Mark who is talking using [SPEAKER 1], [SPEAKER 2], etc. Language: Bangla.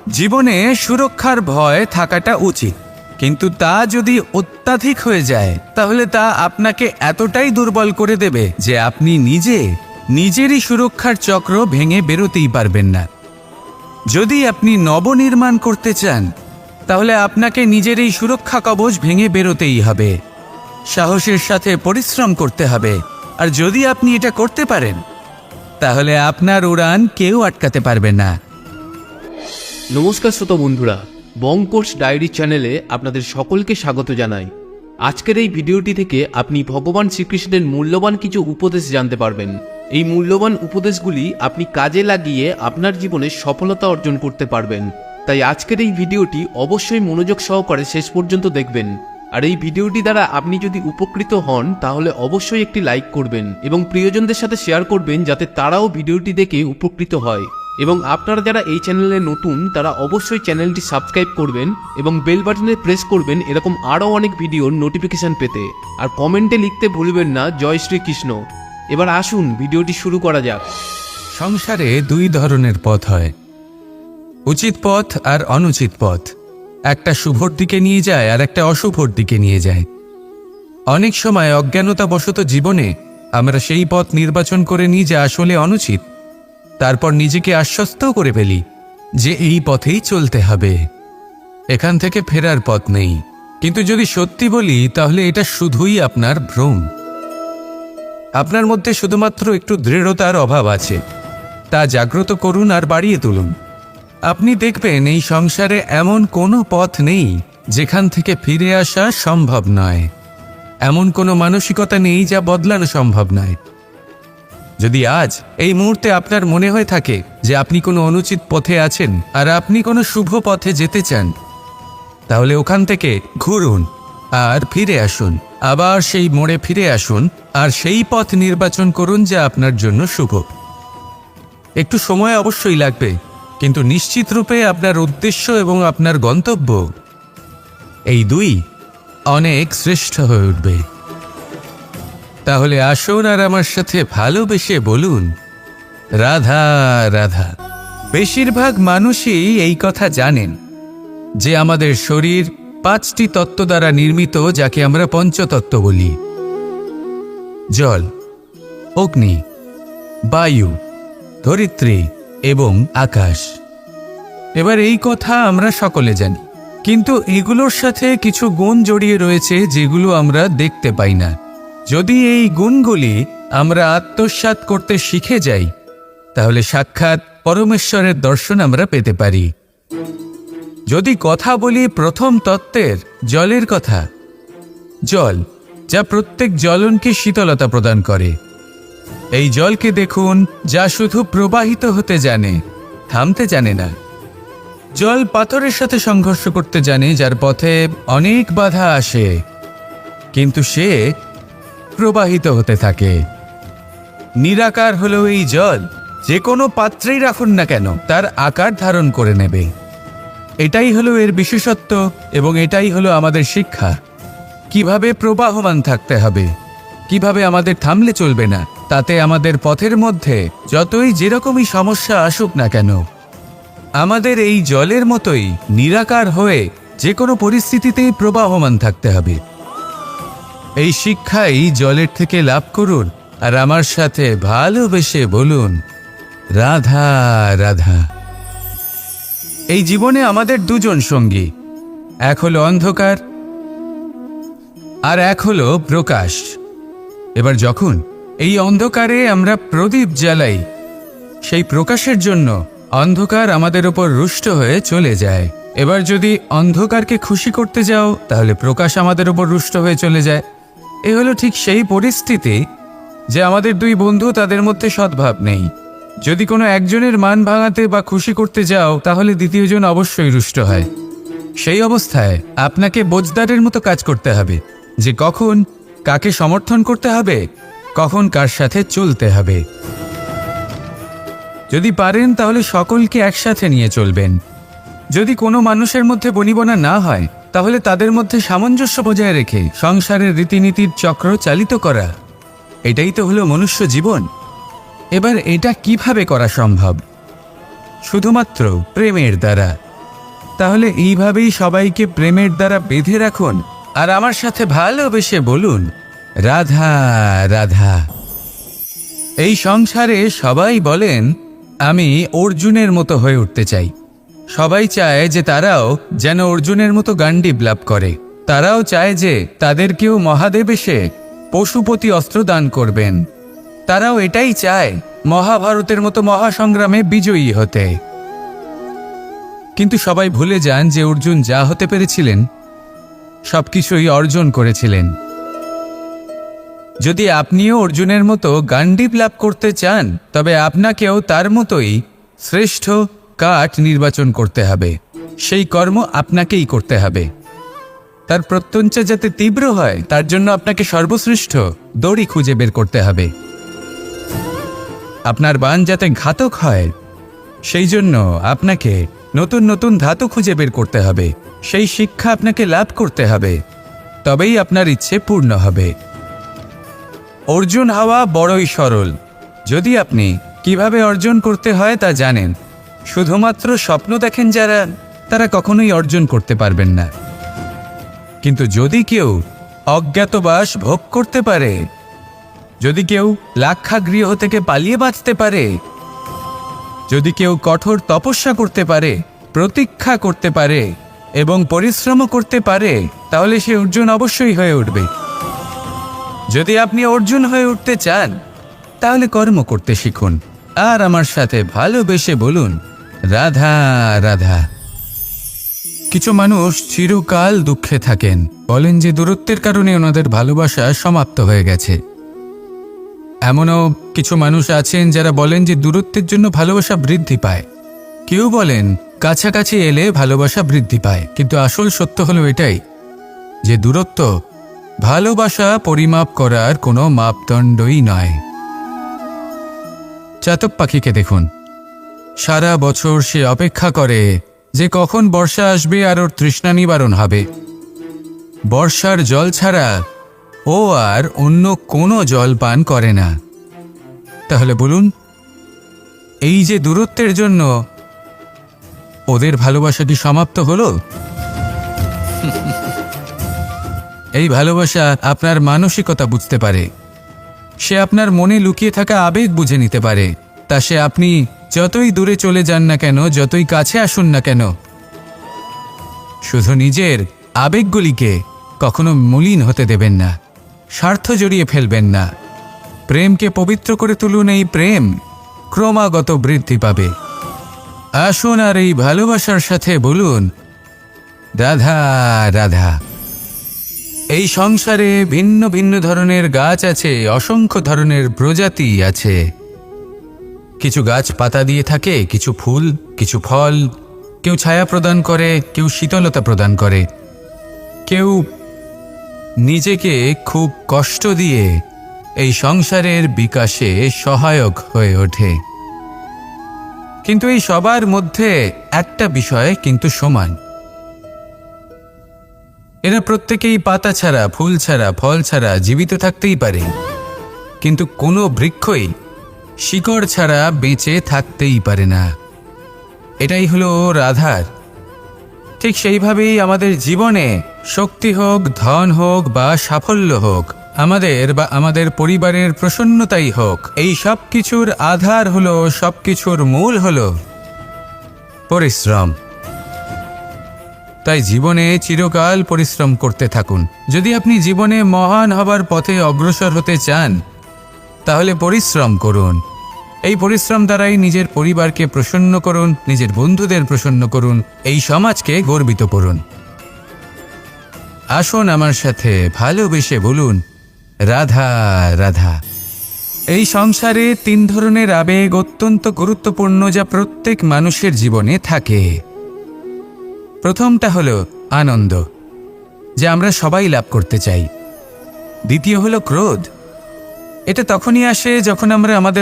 [SPEAKER 1] জীবনে সুরক্ষার ভয় থাকাটা উচিত, কিন্তু তা যদি অত্যাধিক হয়ে যায় তাহলে তা আপনাকে এতটাই দুর্বল করে দেবে যে আপনি নিজেরই সুরক্ষার চক্র ভেঙে বেরোতেই পারবেন না। যদি আপনি নবনির্মাণ করতে চান তাহলে আপনাকে নিজের এই সুরক্ষা কবচ ভেঙে বেরোতেই হবে, সাহসের সাথে পরিশ্রম করতে হবে। আর যদি আপনি এটা করতে পারেন তাহলে আপনার উড়ান কেউ আটকাতে পারবে না।
[SPEAKER 2] নমস্কার শ্রোতা বন্ধুরা, বং কোর্স ডায়েরি চ্যানেলে আপনাদের সকলকে স্বাগত জানাই। আজকের এই ভিডিওটি থেকে আপনি ভগবান শ্রীকৃষ্ণের মূল্যবান কিছু উপদেশ জানতে পারবেন। এই মূল্যবান উপদেশগুলি আপনি কাজে লাগিয়ে আপনার জীবনে সফলতা অর্জন করতে পারবেন। তাই আজকের এই ভিডিওটি অবশ্যই মনোযোগ সহকারে শেষ পর্যন্ত দেখবেন। আর এই ভিডিওটি দ্বারা আপনি যদি উপকৃত হন তাহলে অবশ্যই একটি লাইক করবেন এবং প্রিয়জনদের সাথে শেয়ার করবেন যাতে তারাও ভিডিওটি দেখে উপকৃত হয়। এবং আপনারা যারা এই চ্যানেলে নতুন তারা অবশ্যই চ্যানেলটি সাবস্ক্রাইব করবেন এবং বেল বাটনে প্রেস করবেন এরকম আরও অনেক ভিডিওর নোটিফিকেশন পেতে। আর কমেন্টে লিখতে ভুলবেন না জয় শ্রীকৃষ্ণ। এবার আসুন ভিডিওটি শুরু করা যাক।
[SPEAKER 1] সংসারে দুই ধরনের পথ হয়, উচিত পথ আর অনুচিত পথ। একটা শুভর দিকে নিয়ে যায় আর একটা অশুভর দিকে নিয়ে যায়। অনেক সময় অজ্ঞানতাবশত জীবনে আমরা সেই পথ নির্বাচন করে নিই যা আসলে অনুচিত, তারপর নিজেকে আশ্বস্তও করে ফেলি যে এই পথেই চলতে হবে, এখান থেকে ফেরার পথ নেই। কিন্তু যদি সত্যি বলি তাহলে এটা শুধুই আপনার ভ্রম। আপনার মধ্যে শুধুমাত্র একটু দৃঢ়তার অভাব আছে, তা জাগ্রত করুন আর বাড়িয়ে তুলুন। আপনি দেখবেন এই সংসারে এমন কোনো পথ নেই যেখান থেকে ফিরে আসা সম্ভব নয়, এমন কোনো মানসিকতা নেই যা বদলানো সম্ভব নয়। যদি আজ এই মুহূর্তে আপনার মনে হয়ে থাকে যে আপনি কোনো অনুচিত পথে আছেন আর আপনি কোনো শুভ পথে যেতে চান, তাহলে ওখান থেকে ঘুরুন আর ফিরে আসুন, আবার সেই মোড়ে ফিরে আসুন আর সেই পথ নির্বাচন করুন যা আপনার জন্য শুভ। একটু সময় অবশ্যই লাগবে, কিন্তু নিশ্চিত রূপে আপনার উদ্দেশ্য এবং আপনার গন্তব্য এই দুই অনেক শ্রেষ্ঠ হয়ে উঠবে। তাহলে আসুন আর আমার সাথে ভালোবেসে বলুন রাধা রাধা। বেশিরভাগ মানুষই এই কথা জানেন যে আমাদের শরীর 5টি তত্ত্ব দ্বারা নির্মিত, যাকে আমরা পঞ্চতত্ত্ব বলি: জল, অগ্নি, বায়ু, ধরিত্রী এবং আকাশ। এবার এই কথা আমরা সকলে জানি, কিন্তু এগুলোর সাথে কিছু গুণ জড়িয়ে রয়েছে যেগুলো আমরা দেখতে পাই না। যদি এই গুণগুলি আমরা আত্মসাৎ করতে শিখে যাই তাহলে সাক্ষাৎ পরমেশ্বরের দর্শন আমরা পেতে পারি। যদি কথা বলি প্রথম তত্ত্বের, জলের কথা, জল যা প্রত্যেক জ্বলনকে শীতলতা প্রদান করে। এই জলকে দেখুন, যা শুধু প্রবাহিত হতে জানে, থামতে জানে না। জল পাথরের সাথে সংঘর্ষ করতে জানে, যার পথে অনেক বাধা আসে, কিন্তু সে প্রবাহিত হতে থাকে। নিরাকার হলো এই জল, যে কোনো পাত্রেই রাখুন না কেন তার আকার ধারণ করে নেবে। এটাই হলো এর বিশেষত্ব এবং এটাই হলো আমাদের শিক্ষা। কিভাবে প্রবাহমান থাকতে হবে, কিভাবে আমাদের থামলে চলবে না, তাতে আমাদের পথের মধ্যে যতই যেরকমই সমস্যা আসুক না কেন, আমাদের এই জলের মতোই নিরাকার হয়ে যে কোনো পরিস্থিতিতেই প্রবাহমান থাকতে হবে। এই শিক্ষাই জলের থেকে লাভ করুন আর আমার সাথে ভালোবেসে বলুন রাধা রাধা। এই জীবনে আমাদের দুজন সঙ্গী, এক হলো অন্ধকার আর এক হলো প্রকাশ। এবার যখন এই অন্ধকারে আমরা প্রদীপ জ্বালাই, সেই প্রকাশের জন্য অন্ধকার আমাদের ওপর রুষ্ট হয়ে চলে যায়। এবার যদি অন্ধকারকে খুশি করতে যাও তাহলে প্রকাশ আমাদের ওপর রুষ্ট হয়ে চলে যায়। এ হলো ঠিক সেই পরিস্থিতি যে আমাদের দুই বন্ধু, তাদের মধ্যে সদ্ভাব নেই। যদি কোনো একজনের মান ভাঙাতে বা খুশি করতে যাও তাহলে দ্বিতীয়জন অবশ্যই রুষ্ট হয়। সেই অবস্থায় আপনাকে বোঝদারের মতো কাজ করতে হবে যে কখন কাকে সমর্থন করতে হবে, কখন কার সাথে চলতে হবে। যদি পারেন তাহলে সকলকে একসাথে নিয়ে চলবেন। যদি কোনো মানুষের মধ্যে বনিবনা না হয় তাহলে তাদের মধ্যে সামঞ্জস্য বজায় রেখে সংসারের রীতিনীতির চক্র চালিত করা, এটাই তো হলো মনুষ্য জীবন। এবার এটা কিভাবে করা সম্ভব? শুধুমাত্র প্রেমের দ্বারা। তাহলে এইভাবেই সবাইকে প্রেমের দ্বারা বেঁধে রাখুন আর আমার সাথে ভালোবেসে বলুন, রাধা রাধা। এই সংসারে সবাই বলেন, আমি অর্জুনের মতো হয়ে উঠতে চাই। সবাই চায় যে তারাও যেন অর্জুনের মতো গান্ডীব লাভ করে। তারাও চায় যে তাদেরকেও মহাদেব এসে পশুপতি অস্ত্র দান করবেন। তারাও এটাই চায় মহাভারতের মতো মহাসংগ্রামে বিজয়ী হতে। কিন্তু সবাই ভুলে যান যে অর্জুন যা হতে পেরেছিলেন সবকিছুই অর্জন করেছিলেন। যদি আপনিও অর্জুনের মতো গান্ডীব লাভ করতে চান, তবে আপনাকেও তার মতোই শ্রেষ্ঠ কাঠ নির্বাচন করতে হবে। সেই কর্ম আপনাকেই করতে হবে। তার প্রত্যঞ্চা যাতে তীব্র হয়, তার জন্য আপনাকে সর্বশ্রেষ্ঠ দড়ি খুঁজে বের করতে হবে। আপনার বাণ যাতে ঘাতক হয়, সেই জন্য আপনাকে নতুন নতুন ধাতু খুঁজে বের করতে হবে। সেই শিক্ষা আপনাকে লাভ করতে হবে, তবেই আপনার ইচ্ছে পূর্ণ হবে। অর্জুন হওয়া বড়ই সরল, যদি আপনি কিভাবে অর্জন করতে হয় তা জানেন। শুধুমাত্র স্বপ্ন দেখেন যারা, তারা কখনোই অর্জন করতে পারবেন না। কিন্তু যদি কেউ অজ্ঞাতবাস ভোগ করতে পারে, যদি কেউ লাক্ষাগৃহ থেকে পালিয়ে বাঁচতে পারে, যদি কেউ কঠোর তপস্যা করতে পারে, প্রতীক্ষা করতে পারে এবং পরিশ্রম করতে পারে, তাহলে সে অর্জুন অবশ্যই হয়ে উঠবে। যদি আপনি অর্জুন হয়ে উঠতে চান, তাহলে কর্ম করতে শিখুন আর আমার সাথে ভালোবেসে বলুন, রাধা রাধা। কিছু মানুষ চিরকাল দুঃখে থাকেন, বলেন যে দূরত্বের কারণে ওনাদের ভালোবাসা সমাপ্ত হয়ে গেছে। এমনও কিছু মানুষ আছেন যারা বলেন যে দূরত্বের জন্য ভালোবাসা বৃদ্ধি পায়। কেউ বলেন কাছাকাছি এলে ভালোবাসা বৃদ্ধি পায়। কিন্তু আসল সত্য হলো এটাই যে দূরত্ব ভালোবাসা পরিমাপ করার কোনো মাপদণ্ডই নয়। চাতক পাখিকে দেখুন, সারা বছর সে অপেক্ষা করে যে কখন বর্ষা আসবে আর ওর তৃষ্ণা নিবারণ হবে। বর্ষার জল ছাড়া ও আর অন্য কোনো জল পান করে না। তাহলে বলুন, এই যে দূরত্বের জন্য ওদের ভালোবাসা কি সমাপ্ত হলো? এই ভালোবাসা আপনার মানসিকতা বুঝতে পারে। সে আপনার মনে লুকিয়ে থাকা আবেগ বুঝে নিতে পারে। তা সে আপনি যতই দূরে চলে যান না কেন, যতই কাছে আসুন না কেন, শুধু নিজের আবেগগুলিকে কখনো মলিন হতে দেবেন না, স্বার্থ জড়িয়ে ফেলবেন না। প্রেমকে পবিত্র করে তুলুন। এই প্রেম ক্রমাগত বৃদ্ধি পাবে। আসুন আর এই ভালোবাসার সাথে বলুন, রাধা রাধা। এই সংসারে ভিন্ন ভিন্ন ধরনের গাছ আছে, অসংখ্য ধরনের প্রজাতি আছে। কিছু গাছ পাতা দিয়ে থাকে, কিছু ফুল, কিছু ফল। কেউ ছায়া প্রদান করে, কেউ শীতলতা প্রদান করে, কেউ নিজেকে খুব কষ্ট দিয়ে এই সংসারের বিকাশে সহায়ক হয়ে ওঠে। কিন্তু এই সবার মধ্যে একটা বিষয় কিন্তু সমান, এরা প্রত্যেকেই পাতা ছাড়া, ফুল ছাড়া, ফল ছাড়া জীবিত থাকতেই পারে, কিন্তু কোনো বৃক্ষই শিকড় ছাড়া বেঁচে থাকতেই পারে না। এটাই হলো রাধার। ঠিক সেইভাবেই আমাদের জীবনে শক্তি হোক, ধন হোক বা সাফল্য হোক, আমাদের পরিবারের প্রসন্নতাই হোক, এই সব কিছুর আধার হলো, সব কিছুর মূল হলো পরিশ্রম। তাই জীবনে চিরকাল পরিশ্রম করতে থাকুন। যদি আপনি জীবনে মহান হবার পথে অগ্রসর হতে চান, তাহলে পরিশ্রম করুন। এই পরিশ্রম দ্বারাই নিজের পরিবারকে প্রসন্ন করুন, নিজের বন্ধুদের প্রসন্ন করুন, এই সমাজকে গর্বিত করুন। আসুন আমার সাথে ভালোবেসে বলুন, রাধা রাধা। এই সংসারে 3 ধরনের আবেগ অত্যন্ত গুরুত্বপূর্ণ, যা প্রত্যেক মানুষের জীবনে থাকে। প্রথমটা হলো আনন্দ, যা আমরা সবাই লাভ করতে চাই। দ্বিতীয় হলো ক্রোধ, এটা তখনই আসে যখন আমরা আমাদের